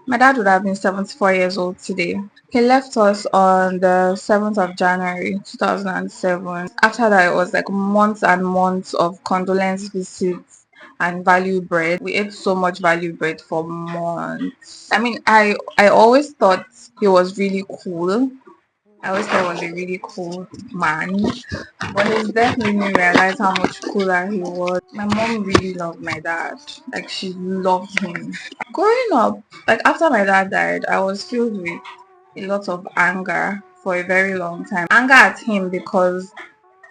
My dad would have been 74 years old today. He left us on the 7th of January 2007. After that, it was like months and months of condolence visits and value bread. We ate so much value bread for months. I mean, I always thought he was really cool. I always thought he was a really cool man. But his death made me realize how much cooler he was. My mom really loved my dad. Like, she loved him. Growing up, like after my dad died, I was filled with a lot of anger for a very long time. Anger at him because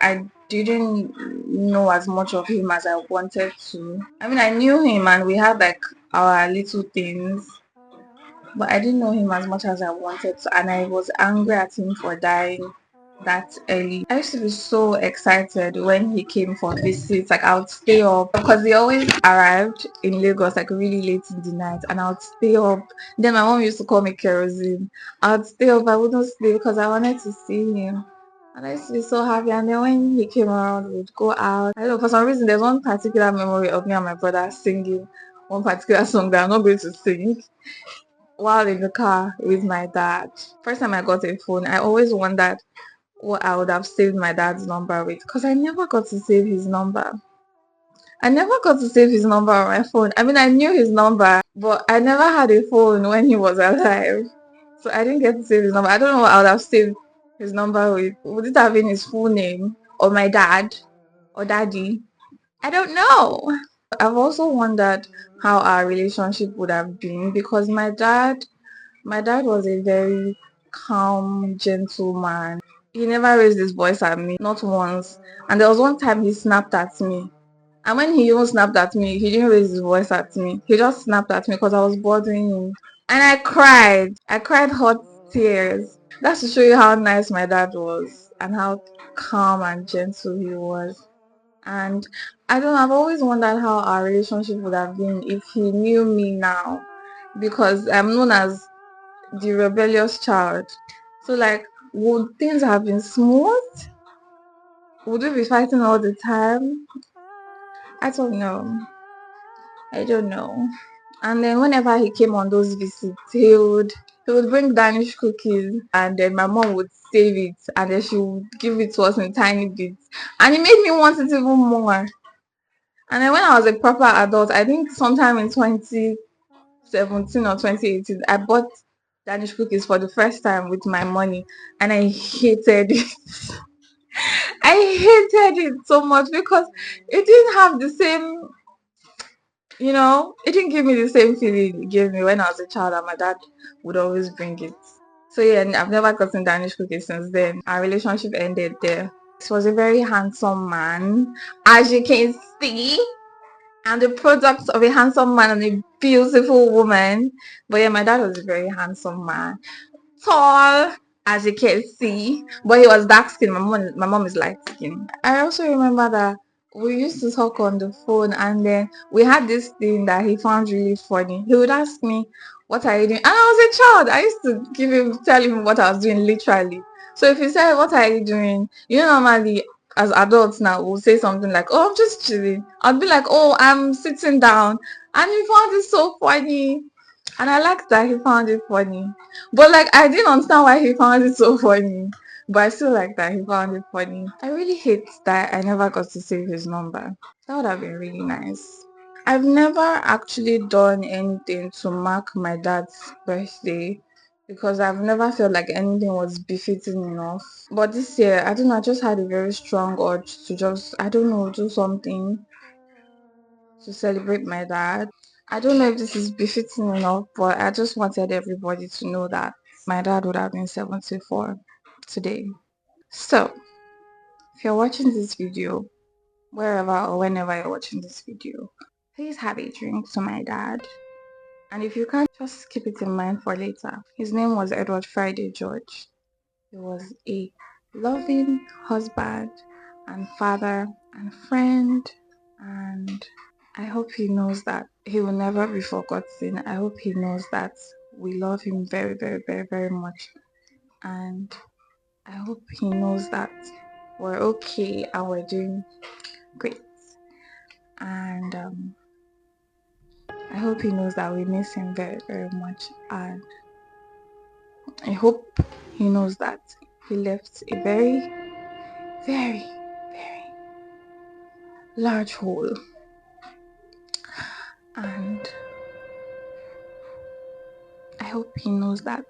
I didn't know as much of him as I wanted to. I mean, I knew him and we had like our little things, but I didn't know him as much as I wanted to, and I was angry at him for dying that early. I used to be so excited when he came for visits. Like I would stay up because he always arrived in Lagos like really late in the night, and I would stay up. Then my mom used to call me kerosene. I would stay up. I wouldn't sleep because I wanted to see him. And I used to be so happy. And then when he came around, we'd go out. I don't know, for some reason, there's one particular memory of me and my brother singing one particular song that I'm not going to sing while in the car with my dad. First time I got a phone, I always wondered what I would have saved my dad's number with because I never got to save his number. I never got to save his number on my phone. I mean, I knew his number, but I never had a phone when he was alive. So I didn't get to save his number. I don't know what I would have saved his number with. Would it have been his full name or my dad or daddy? I don't know. I've also wondered how our relationship would have been because my dad was a very calm, gentle man. He never raised his voice at me, not once. And there was one time he snapped at me. And when he even snapped at me, he didn't raise his voice at me. He just snapped at me because I was bothering him. And I cried. I cried hot tears. That's to show you how nice my dad was and how calm and gentle he was. And I don't know, I've always wondered how our relationship would have been if he knew me now. Because I'm known as the rebellious child. So like, would things have been smooth? Would we be fighting all the time? I don't know. I don't know. And then whenever he came on those visits, he would bring Danish cookies, and then my mom would save it, and then she would give it to us in tiny bits, and it made me want it even more. And then when I was a proper adult, I think sometime in 2017 or 2018, I bought Danish cookies for the first time with my money, and I hated it. I hated it so much because it didn't have the same, it didn't give me the same feeling it gave me when I was a child, and my dad would always bring it. So yeah, and I've never gotten Danish cookies since then. Our relationship ended there. He was a very handsome man, as you can see. And the product of a handsome man and a beautiful woman. But yeah, my dad was a very handsome man. Tall, as you can see. But he was dark skinned. My mom is light skinned. I also remember that we used to talk on the phone, and then we had this thing that he found really funny. He would ask me, "What are you doing?" And I was a child. I used to tell him what I was doing literally. So if he said, "What are you doing?" Normally as adults now we'll say something like, "Oh, I'm just chilling." I'd be like, "Oh, I'm sitting down." And he found it so funny. And I liked that he found it funny. But like I didn't understand why he found it so funny. But I still like that he found it funny. I really hate that I never got to save his number. That would have been really nice. I've never actually done anything to mark my dad's birthday because I've never felt like anything was befitting enough. But this year, I don't know, I just had a very strong urge to just, I don't know, do something to celebrate my dad. I don't know if this is befitting enough, but I just wanted everybody to know that my dad would have been 74 today. So, if you're watching this video, wherever or whenever you're watching this video, please have a drink to my dad. And if you can't, just keep it in mind for later. His name was Edward Friday George. He was a loving husband and father and friend, and I hope he knows that he will never be forgotten. I hope he knows that we love him very, very, very, very much, and I hope he knows that we're okay and we're doing great. And I hope he knows that we miss him very, very much. And I hope he knows that he left a very, very, very large hole. And I hope he knows that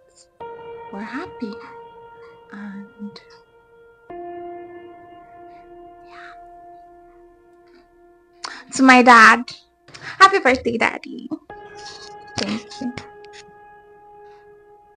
we're happy. And to my dad, happy birthday, daddy. Thank you.